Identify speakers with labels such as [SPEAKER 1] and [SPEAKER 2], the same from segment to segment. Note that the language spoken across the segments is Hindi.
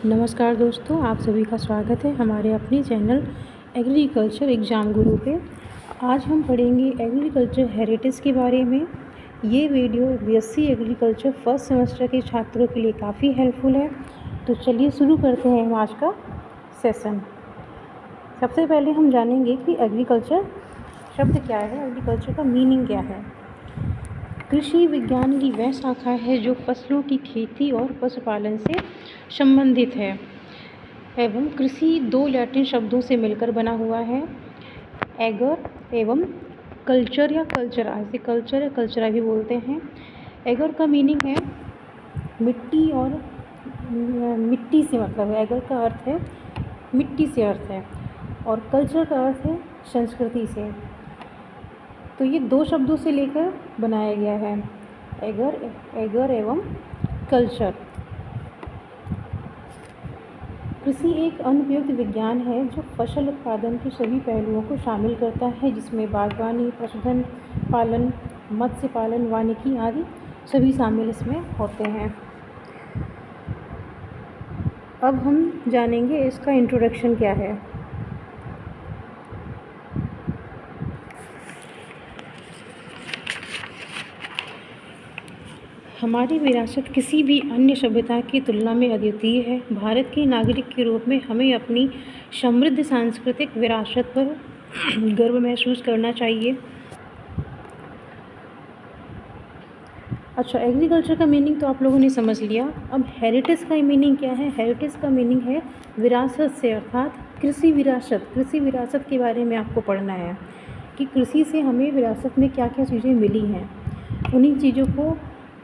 [SPEAKER 1] नमस्कार दोस्तों, आप सभी का स्वागत है हमारे अपने चैनल एग्रीकल्चर एग्ज़ाम गुरु पे। आज हम पढ़ेंगे एग्रीकल्चर हेरिटेज के बारे में। ये video BSc agriculture first semester के छात्रों के लिए काफ़ी हेल्पफुल है। तो चलिए शुरू करते हैं हम आज का सेशन। सबसे पहले हम जानेंगे कि एग्रीकल्चर शब्द क्या है, एग्रीकल्चर का मीनिंग क्या है। कृषि विज्ञान की वह शाखा है जो फसलों की खेती और पशुपालन से संबंधित है एवं कृषि दो लैटिन शब्दों से मिलकर बना हुआ है, एगर एवं कल्चर या कल्चरा। इसे कल्चर या कल्चरा भी बोलते हैं। एगर का मीनिंग है मिट्टी और मिट्टी से मतलब है, एगर का अर्थ है मिट्टी से अर्थ है और कल्चर का अर्थ है संस्कृति से। तो ये दो शब्दों से लेकर बनाया गया है, एगर एवं कल्चर। कृषि एक अनुप्रयुक्त विज्ञान है जो फसल उत्पादन के सभी पहलुओं को शामिल करता है, जिसमें बागवानी, पशुधन पालन, मत्स्य पालन, वानिकी आदि सभी शामिल इसमें होते हैं। अब हम जानेंगे इसका इंट्रोडक्शन क्या है। हमारी विरासत किसी भी अन्य सभ्यता की तुलना में अद्वितीय है। भारत के नागरिक के रूप में हमें अपनी समृद्ध सांस्कृतिक विरासत पर गर्व महसूस करना चाहिए। अच्छा, एग्रीकल्चर का मीनिंग तो आप लोगों ने समझ लिया। अब हेरिटेज का मीनिंग क्या है। हेरिटेज का मीनिंग है विरासत से, अर्थात कृषि विरासत। कृषि विरासत के बारे में आपको पढ़ना है कि कृषि से हमें विरासत में क्या क्या चीज़ें मिली हैं, उन्हीं चीज़ों को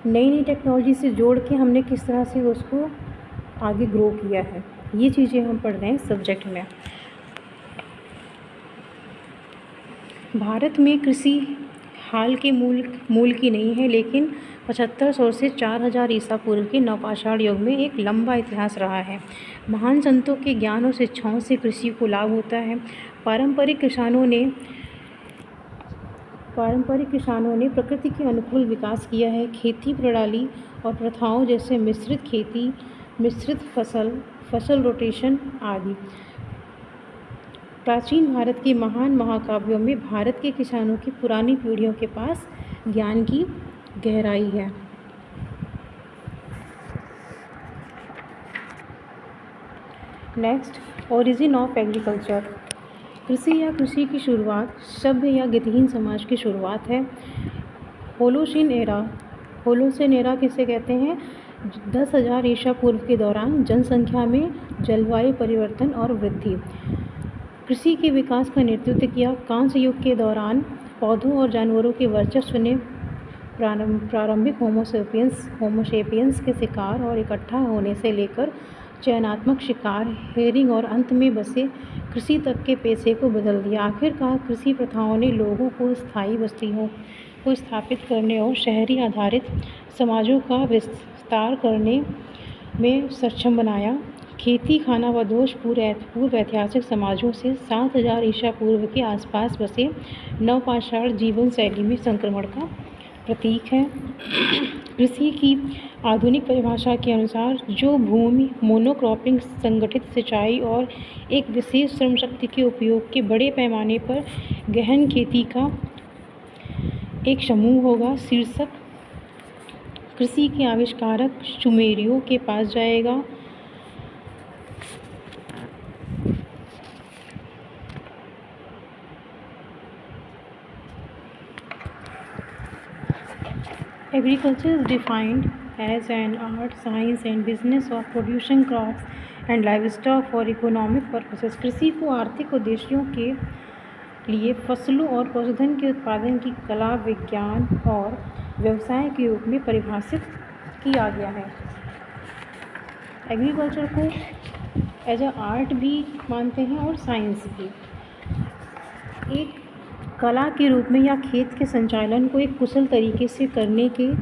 [SPEAKER 1] नई नई टेक्नोलॉजी से जोड़ के हमने किस तरह से उसको आगे ग्रो किया है, ये चीज़ें हम पढ़ रहे हैं सब्जेक्ट में। भारत में कृषि हाल के मूल की नहीं है, लेकिन 7500 से 4000 ईसा पूर्व के नवपाषाण युग में एक लंबा इतिहास रहा है। महान संतों के ज्ञान और शिक्षाओं से कृषि को लाभ होता है। पारंपरिक किसानों ने प्रकृति के अनुकूल विकास किया है। खेती प्रणाली और प्रथाओं जैसे मिश्रित खेती, मिश्रित फसल रोटेशन आदि प्राचीन भारत के महान महाकाव्यों में भारत के किसानों की पुरानी पीढ़ियों के पास ज्ञान की गहराई है। Next, origin of agriculture. कृषि या कृषि की शुरुआत सभ्य या गतिहीन समाज की शुरुआत है। होलोसीन एरा किसे कहते हैं? 10,000 ईसा पूर्व के दौरान जनसंख्या में जलवायु परिवर्तन और वृद्धि। कृषि के विकास का नेतृत्व किया। कांस्य युग के दौरान पौधों और जानवरों के वर्चस्व ने प्रारंभिक होमोसेपियंस के शिकार और इकट्ठा होने से लेकर चयनात्मक शिकार, हेरिंग और अंत में बसे कृषि तक के पेशे को बदल दिया। आखिरकार कृषि प्रथाओं ने लोगों को स्थायी बस्तियों को स्थापित करने और शहरी आधारित समाजों का विस्तार करने में सक्षम बनाया। खेती खानाबदोश पूर्व ऐतिहासिक समाजों से 7000 ईसा पूर्व के आसपास बसे नवपाषाण जीवन शैली में संक्रमण का प्रतीक है। कृषि की आधुनिक परिभाषा के अनुसार जो भूमि मोनोक्रॉपिंग, संगठित सिंचाई और एक विशेष श्रम शक्ति के उपयोग के बड़े पैमाने पर गहन खेती का एक समूह होगा। शीर्षक कृषि के आविष्कारक सुमेरियों के पास जाएगा। Agriculture is defined as an art, science and business of producing crops and livestock for economic purposes. कृषि को आर्थिक उद्देश्यों के लिए फसलों और पशुधन के उत्पादन की कला, विज्ञान और व्यवसाय के रूप में परिभाषित किया गया है। एग्रीकल्चर को एज अ आर्ट भी मानते हैं और साइंस भी। एक कला के रूप में या खेत के संचालन को एक कुशल तरीके से करने के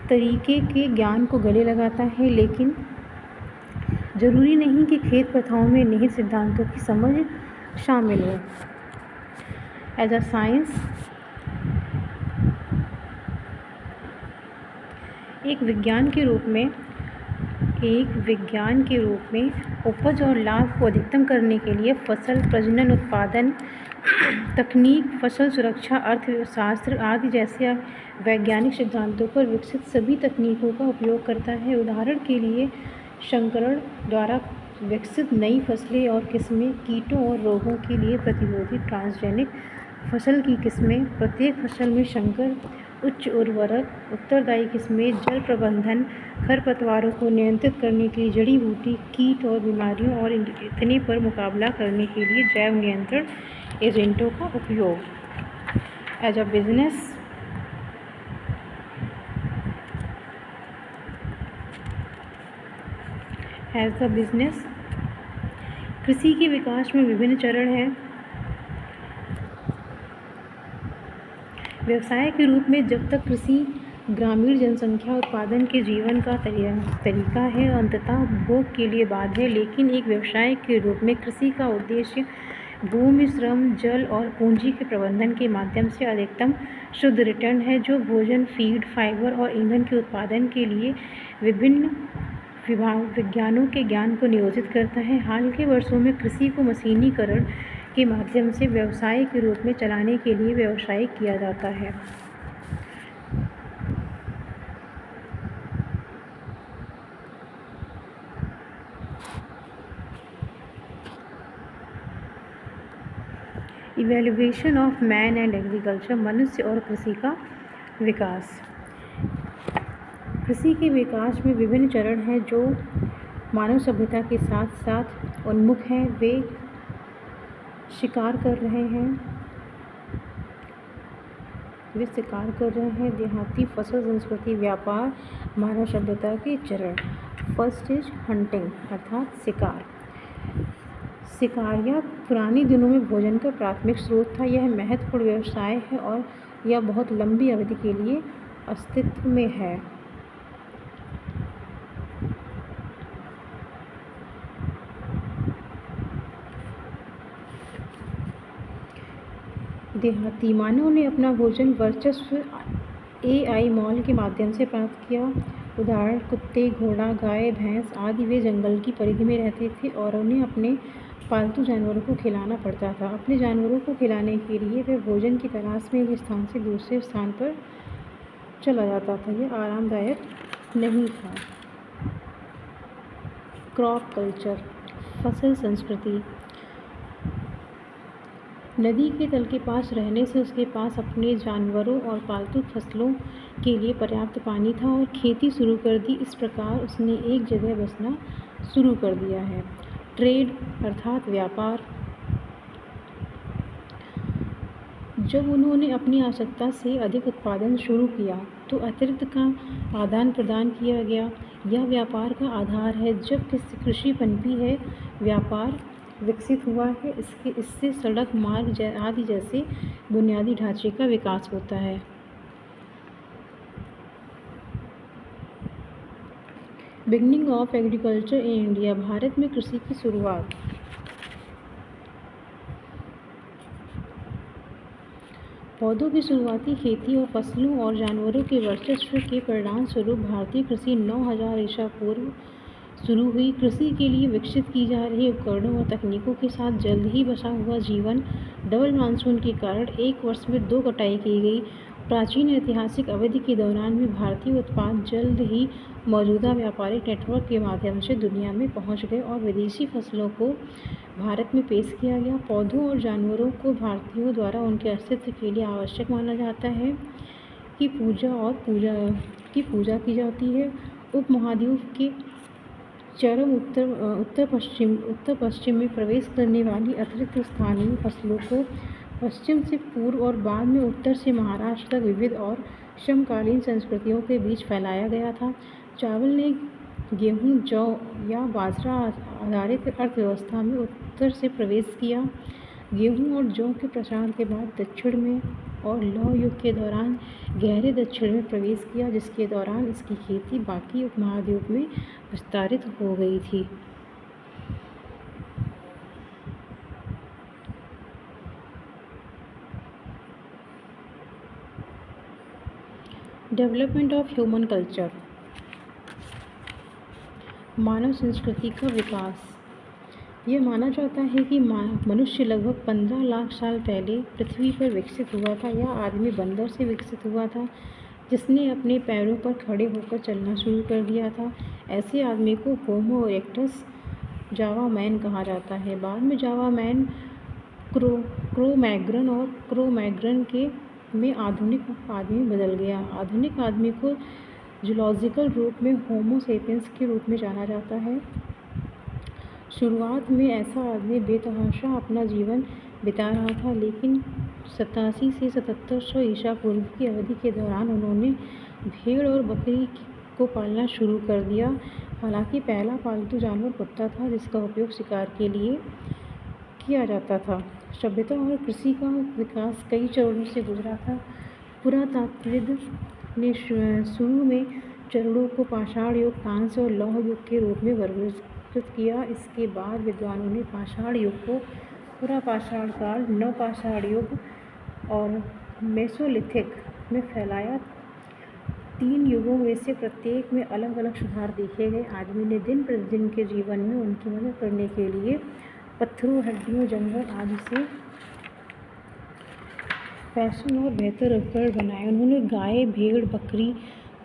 [SPEAKER 1] तरीके के ज्ञान को गले लगाता है, लेकिन जरूरी नहीं कि खेत प्रथाओं में निहित सिद्धांतों की समझ शामिल हो। एज अ साइंस, एक विज्ञान के रूप में एक विज्ञान के रूप में उपज और लाभ को अधिकतम करने के लिए फसल प्रजनन, उत्पादन तकनीक, फसल सुरक्षा, अर्थशास्त्र आदि जैसे वैज्ञानिक सिद्धांतों पर विकसित सभी तकनीकों का उपयोग करता है। उदाहरण के लिए संकरण द्वारा विकसित नई फसलें और किस्में, कीटों और रोगों के लिए प्रतिरोधी ट्रांसजेनिक फसल की किस्में, प्रत्येक फसल में संकर, उच्च उर्वरक, उत्तरदायी किस्में, जल प्रबंधन, खरपतवारों को नियंत्रित करने के लिए जड़ी बूटी, कीट और बीमारियों और इतने पर मुकाबला करने के लिए जैव नियंत्रण एजेंटों का उपयोग। एज अ बिजनेस कृषि के विकास में विभिन्न चरण हैं। व्यवसाय के रूप में जब तक कृषि ग्रामीण जनसंख्या उत्पादन के जीवन का तरीका है, अंततः उपभोग के लिए बाध्य है, लेकिन एक व्यवसाय के रूप में कृषि का उद्देश्य भूमि, श्रम, जल और पूंजी के प्रबंधन के माध्यम से अधिकतम शुद्ध रिटर्न है, जो भोजन, फीड, फाइबर और ईंधन के उत्पादन के लिए विभिन्न विज्ञानों के ज्ञान को नियोजित करता है। हाल के वर्षों में कृषि को मशीनीकरण के माध्यम से व्यवसाय के रूप में चलाने के लिए व्यावसायिक किया जाता है। Evaluation of man and agriculture, मनुष्य और कृषि का विकास। कृषि के विकास में विभिन्न चरण हैं जो मानव सभ्यता के साथ साथ उन्मुख हैं। वे शिकार कर रहे हैं देहाती फसल संस्कृति, व्यापार, मानव सभ्यता के चरण। फर्स्ट इज हंटिंग अर्थात शिकार। शिकारियाँ पुराने दिनों में भोजन का प्राथमिक स्रोत था। यह महत्वपूर्ण व्यवसाय है और यह बहुत लंबी अवधि के लिए अस्तित्व में है। देहाती मानव ने अपना भोजन वर्चस्व AI मॉल के माध्यम से प्राप्त किया। उदाहरण कुत्ते, घोड़ा, गाय, भैंस आदि। वे जंगल की परिधि में रहते थे और उन्हें अपने पालतू जानवरों को खिलाना पड़ता था। अपने जानवरों को खिलाने के लिए वे भोजन की तलाश में एक स्थान से दूसरे स्थान पर चला जाता था। यह आरामदायक नहीं था। क्रॉप कल्चर, फसल संस्कृति। नदी के तल के पास रहने से उसके पास अपने जानवरों और पालतू फसलों के लिए पर्याप्त पानी था और खेती शुरू कर दी। इस प्रकार उसने एक जगह बसना शुरू कर दिया है। ट्रेड अर्थात व्यापार। जब उन्होंने अपनी आवश्यकता से अधिक उत्पादन शुरू किया तो अतिरिक्त का आदान प्रदान किया गया। यह व्यापार का आधार है। जब कृषि पनपी है, व्यापार विकसित हुआ है। इससे सड़क, मार्ग आदि जैसे बुनियादी ढांचे का विकास होता है। Beginning of agriculture in India, Bharat में कृषि की शुरुआत। पौधों की शुरुआती खेती और फसलों और जानवरों के वर्चस्व के परिणाम स्वरूप भारतीय कृषि 9000 ईसा पूर्व शुरू हुई। कृषि के लिए विकसित की जा रही उपकरणों और तकनीकों के साथ जल्द ही बसा हुआ जीवन, डबल मानसून के कारण एक वर्ष में 2 कटाई की गई। प्राचीन ऐतिहासिक अवधि के दौरान भी भारतीय उत्पाद जल्द ही मौजूदा व्यापारिक नेटवर्क के माध्यम से दुनिया में पहुंच गए और विदेशी फसलों को भारत में पेश किया गया। पौधों और जानवरों को भारतीयों द्वारा उनके अस्तित्व के लिए आवश्यक माना जाता है कि पूजा की जाती है। उपमहाद्वीप के चरम उत्तर पश्चिम में प्रवेश करने वाली अतिरिक्त स्थानीय फसलों को पश्चिम से पूर्व और बाद में उत्तर से महाराष्ट्र तक विविध और समकालीन संस्कृतियों के बीच फैलाया गया था। चावल ने गेहूं, जौ या बाजरा आधारित अर्थव्यवस्था में उत्तर से प्रवेश किया। गेहूं और जौ के प्रसार के बाद दक्षिण में और लौह युग के दौरान गहरे दक्षिण में प्रवेश किया, जिसके दौरान इसकी खेती बाकी उपमहाद्वीप में विस्तारित हो गई थी। Development of human culture. मानव संस्कृति का विकास। यह माना जाता है कि मनुष्य लगभग 15 लाख साल पहले पृथ्वी पर विकसित हुआ था। यह आदमी बंदर से विकसित हुआ था जिसने अपने पैरों पर खड़े होकर चलना शुरू कर दिया था। ऐसे आदमी को होमो इरेक्टस जावा मैन कहा जाता है। बाद में जावा मैन क्रो-मैग्रन और क्रो-मैग्रन के में आधुनिक आदमी बदल गया। आधुनिक आदमी को जूलॉजिकल रूप में होमो सेपियंस के रूप में जाना जाता है। शुरुआत में ऐसा आदमी बेतहाशा अपना जीवन बिता रहा था, लेकिन 87 से 7700 ईसा पूर्व की अवधि के दौरान उन्होंने भेड़ और बकरी को पालना शुरू कर दिया। हालांकि पहला पालतू जानवर कुत्ता था जिसका उपयोग शिकार के लिए किया जाता था। सभ्यता और कृषि का विकास कई चरणों से गुजरा था। पुरातात्विद ने शुरू में चरणों को पाषाण युग, कांस्य और लौह युग के रूप में वर्गीकृत किया। इसके बाद विद्वानों ने पाषाण युग को पुरापाषाण काल, नवपाषाण युग और मेसोलिथिक में फैलाया। 3 युगों में से प्रत्येक में अलग अलग सुधार देखे गए। आदमी ने दिन प्रतिदिन के जीवन में उनकी मदद करने के लिए पत्थरों, हड्डियों, जंगल आदि से फैशन और बेहतर उपकरण बनाए। उन्होंने गाय, भेड़, बकरी,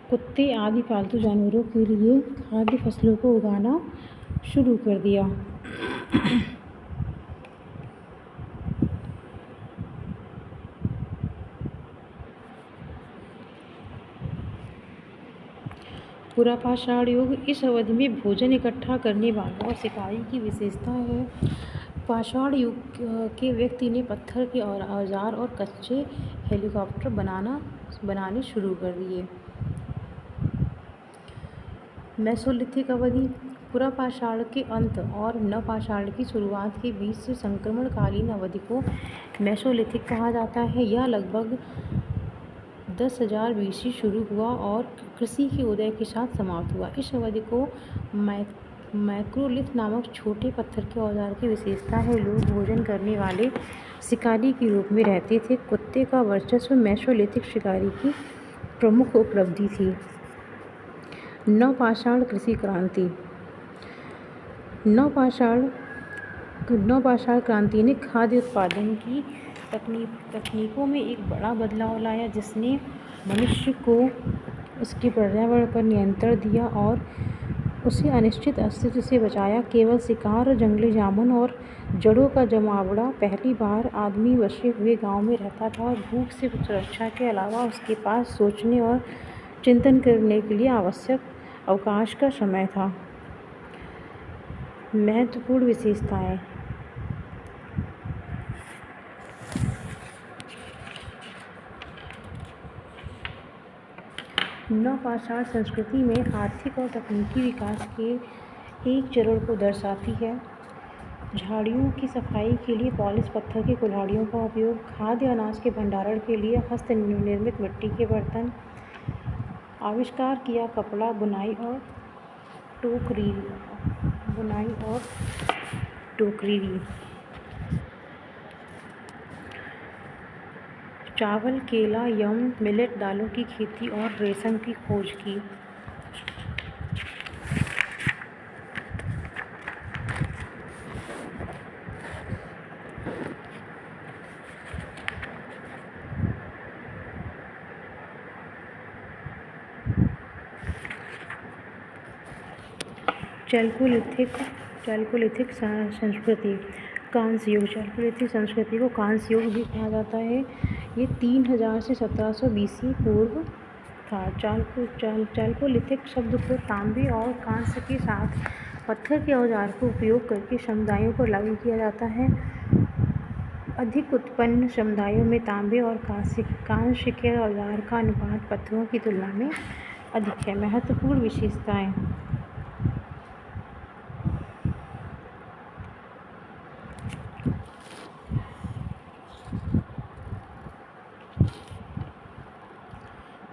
[SPEAKER 1] कुत्ते आदि पालतू जानवरों के लिए खाद्य फसलों को उगाना शुरू कर दिया। पुरापाषाण युग इस अवधि में भोजन इकट्ठा करने वालों और शिकारी की विशेषता है। पाषाण युग के व्यक्ति ने पत्थर के औजार और कच्चे हेलीकॉप्टर बनाने शुरू कर दिए। मेसोलिथिक अवधि पुरापाषाण के अंत और नवपाषाण की शुरुआत के बीच से संक्रमणकालीन अवधि को मेसोलिथिक कहा जाता है। यह लगभग 10,000 BC शुरू हुआ और कृषि के उदय के साथ समाप्त हुआ। इस अवधि को मैक्रोलिथ नामक छोटे पत्थर के औजार की विशेषता है। लोग भोजन करने वाले शिकारी के रूप में रहते थे। कुत्ते का वर्चस्व मेसोलिथिक शिकारी की प्रमुख उपलब्धि थी। नवपाषाण कृषि क्रांति। नवपाषाण क्रांति ने खाद्य उत्पादन की तकनीकों में एक बड़ा बदलाव लाया, जिसने मनुष्य को उसके पर्यावरण पर नियंत्रण दिया और उसे अनिश्चित अस्तित्व से बचाया। केवल शिकार, जंगली जामुन और जड़ों का जमावड़ा। पहली बार आदमी बसे हुए गांव में रहता था और भूख से सुरक्षा के अलावा उसके पास सोचने और चिंतन करने के लिए आवश्यक अवकाश का समय था। महत्वपूर्ण विशेषताएं। नवपाषाण संस्कृति में आर्थिक और तकनीकी विकास के एक चरण को दर्शाती है। झाड़ियों की सफाई के लिए पॉलिश पत्थर की कुल्हाड़ियों का उपयोग, खाद्य अनाज के भंडारण के लिए हस्त निर्मित मिट्टी के बर्तन, आविष्कार किया कपड़ा, बुनाई और टोकरी, चावल, केला, यम, मिलेट दालों की खेती और रेशम की खोज की। चैल्कोलिथिक संस्कृति। कांस्य युग। चैल्कोलिथिक संस्कृति को कांस्य युग भी कहा जाता है। ये 3000 से 1700 BC पूर्व था। चैल्कोलिथिक शब्द को तांबे और कांस्य के साथ पत्थर के औजार को उपयोग करके समुदायों पर लागू किया जाता है। अधिक उत्पन्न समुदायों में तांबे और कांस्य के औजार का अनुपात पत्थरों की तुलना में अधिक है। महत्वपूर्ण विशेषताएं।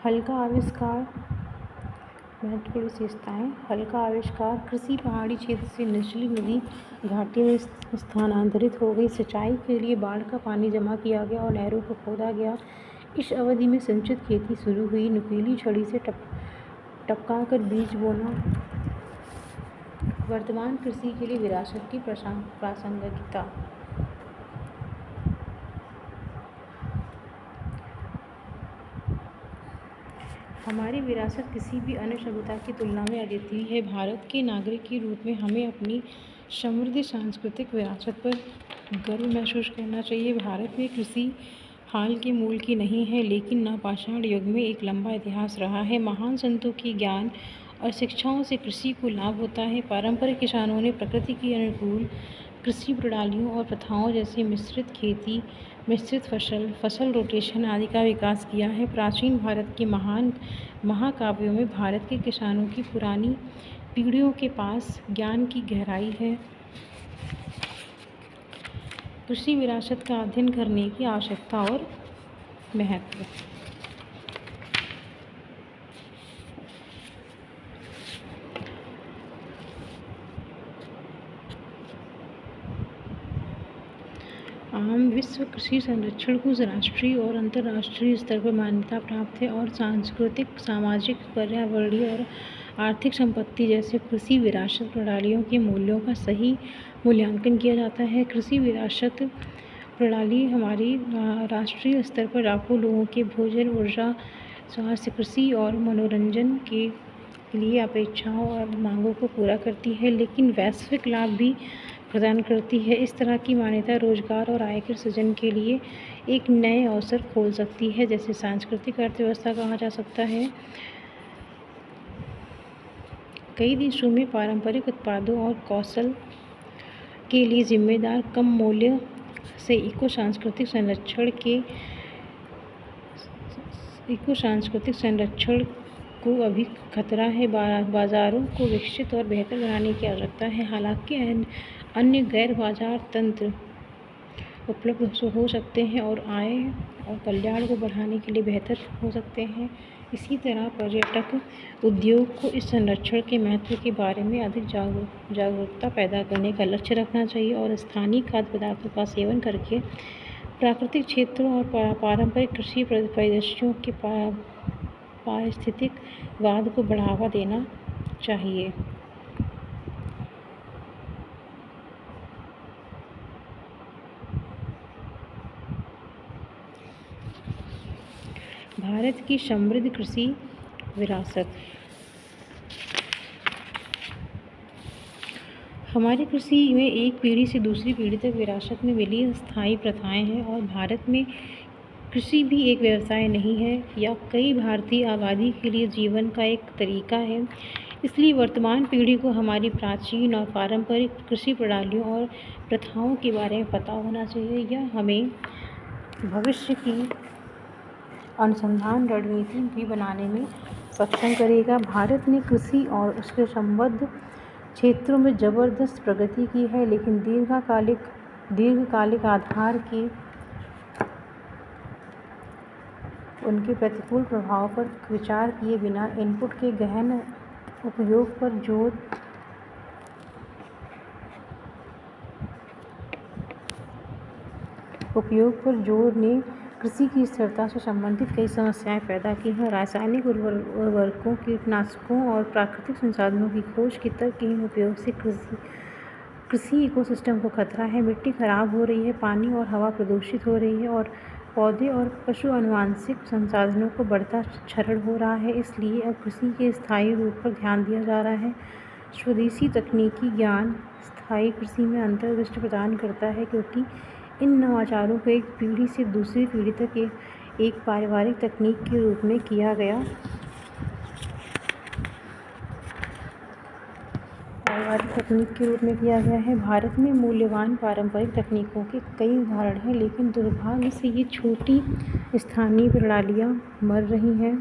[SPEAKER 1] हल्का आविष्कार। महत्वपूर्ण विशेषताएं। हल्का आविष्कार। कृषि पहाड़ी क्षेत्र से निचली नदी घाटी में स्थानांतरित हो गई। सिंचाई के लिए बाढ़ का पानी जमा किया गया और नहरों को खोदा गया। इस अवधि में सिंचित खेती शुरू हुई। नुकीली छड़ी से टपका कर बीज बोना वर्तमान कृषि के लिए विरासत की प्रासंगिकता। हमारी विरासत किसी भी अन्य सभ्यता की तुलना में अद्वितीय है। भारत के नागरिक के रूप में हमें अपनी समृद्ध सांस्कृतिक विरासत पर गर्व महसूस करना चाहिए। भारत में कृषि हाल के मूल की नहीं है, लेकिन नवपाषाण युग में एक लंबा इतिहास रहा है। महान संतों की ज्ञान और शिक्षाओं से कृषि को लाभ होता है। पारंपरिक किसानों ने प्रकृति के अनुकूल कृषि प्रणालियों और प्रथाओं जैसे मिश्रित खेती, मिश्रित फसल रोटेशन आदि का विकास किया है। प्राचीन भारत के महान महाकाव्यों में भारत के किसानों की पुरानी पीढ़ियों के पास ज्ञान की गहराई है। कृषि विरासत का अध्ययन करने की आवश्यकता और महत्व। आम विश्व कृषि संरक्षण को राष्ट्रीय और अंतर्राष्ट्रीय स्तर पर मान्यता प्राप्त है और सांस्कृतिक, सामाजिक, पर्यावरणीय और आर्थिक संपत्ति जैसे कृषि विरासत प्रणालियों के मूल्यों का सही मूल्यांकन किया जाता है। कृषि विरासत प्रणाली हमारी राष्ट्रीय स्तर पर लाखों लोगों के भोजन, ऊर्जा, स्वास्थ्य, कृषि और मनोरंजन के लिए अपेक्षाओं और मांगों को पूरा करती है, लेकिन वैश्विक लाभ भी प्रदान करती है। इस तरह की मान्यता रोजगार और आय के सृजन के लिए एक नए अवसर खोल सकती है, जैसे सांस्कृतिक अर्थव्यवस्था कहा जा सकता है। कई देशों में पारंपरिक उत्पादों और कौशल के लिए जिम्मेदार कम मूल्य से इको सांस्कृतिक संरक्षण को अभी खतरा है। बाजारों को विकसित और बेहतर बनाने की आवश्यकता है। हालांकि अन्य गैर बाजार तंत्र उपलब्ध हो सकते हैं और आय और कल्याण को बढ़ाने के लिए बेहतर हो सकते हैं। इसी तरह पर्यटक उद्योग को इस संरक्षण के महत्व के बारे में अधिक जागरूकता पैदा करने का लक्ष्य रखना चाहिए और स्थानीय खाद्य पदार्थों का सेवन करके प्राकृतिक क्षेत्रों और पारंपरिक कृषि परिदृश्यों के पारिस्थितिकवाद को बढ़ावा देना चाहिए। भारत की समृद्ध कृषि विरासत। हमारी कृषि में एक पीढ़ी से दूसरी पीढ़ी तक विरासत में मिली स्थायी प्रथाएं हैं और भारत में कृषि भी एक व्यवसाय नहीं है या कई भारतीय आबादी के लिए जीवन का एक तरीका है। इसलिए वर्तमान पीढ़ी को हमारी प्राचीन और पारंपरिक कृषि प्रणालियों और प्रथाओं के बारे में पता होना चाहिए। यह हमें भविष्य की अनुसंधान रणनीति भी बनाने में सक्षम करेगा। भारत ने कृषि और उसके संबद्ध क्षेत्रों में जबरदस्त प्रगति की है, लेकिन दीर्घकालिक आधार के उनके प्रतिकूल प्रभाव पर विचार किए बिना इनपुट के गहन उपयोग पर जोर ने कृषि की स्थिरता से संबंधित कई समस्याएं पैदा की हैं। रासायनिक उर्वरकों, कीटनाशकों और प्राकृतिक संसाधनों की खोज के तर्कहीन उपयोग से कृषि इकोसिस्टम को खतरा है। मिट्टी खराब हो रही है, पानी और हवा प्रदूषित हो रही है और पौधे और पशु आनुवंशिक संसाधनों को बढ़ता क्षरण हो रहा है। इसलिए अब कृषि के स्थायी रूप पर ध्यान दिया जा रहा है। स्वदेशी तकनीकी ज्ञान स्थायी कृषि में अंतर्दृष्टि प्रदान करता है, क्योंकि इन नवाचारों को एक पीढ़ी से दूसरी पीढ़ी तक एक पारिवारिक तकनीक के रूप में किया गया है। भारत में मूल्यवान पारंपरिक तकनीकों के कई उदाहरण हैं, लेकिन दुर्भाग्य से ये छोटी स्थानीय प्रणालियाँ मर रही हैं।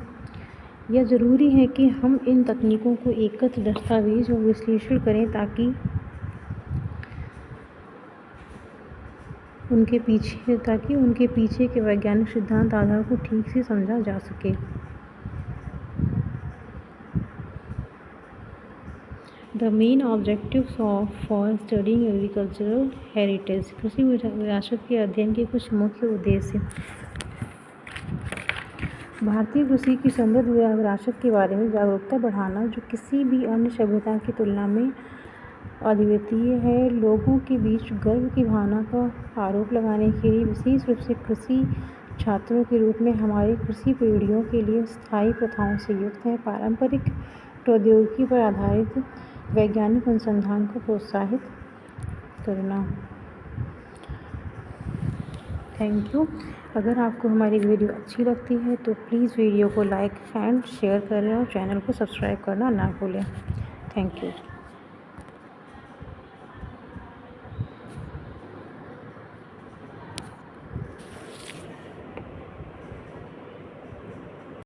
[SPEAKER 1] यह ज़रूरी है कि हम इन तकनीकों को एकत्र दस्तावेज और विश्लेषण करें ताकि उनके पीछे के वैज्ञानिक सिद्धांत आधार को ठीक से समझा जा सके। The main objectives for studying agricultural heritage। कृषि विरासत के अध्ययन के कुछ मुख्य उद्देश्य। भारतीय कृषि की समृद्ध विरासत के बारे में जागरूकता बढ़ाना, जो किसी भी अन्य सभ्यता की तुलना में अद्वितीय है। लोगों के बीच गर्व की भावना का आरोप लगाने के लिए, विशेष रूप से कृषि छात्रों के रूप में, हमारी कृषि पीढ़ियों के लिए स्थायी प्रथाओं से युक्त है। पारंपरिक प्रौद्योगिकी पर आधारित वैज्ञानिक अनुसंधान को प्रोत्साहित करना। Thank you. अगर आपको हमारी वीडियो अच्छी लगती है तो प्लीज़ वीडियो को लाइक एंड शेयर करें और चैनल को सब्सक्राइब करना ना भूलें। Thank you.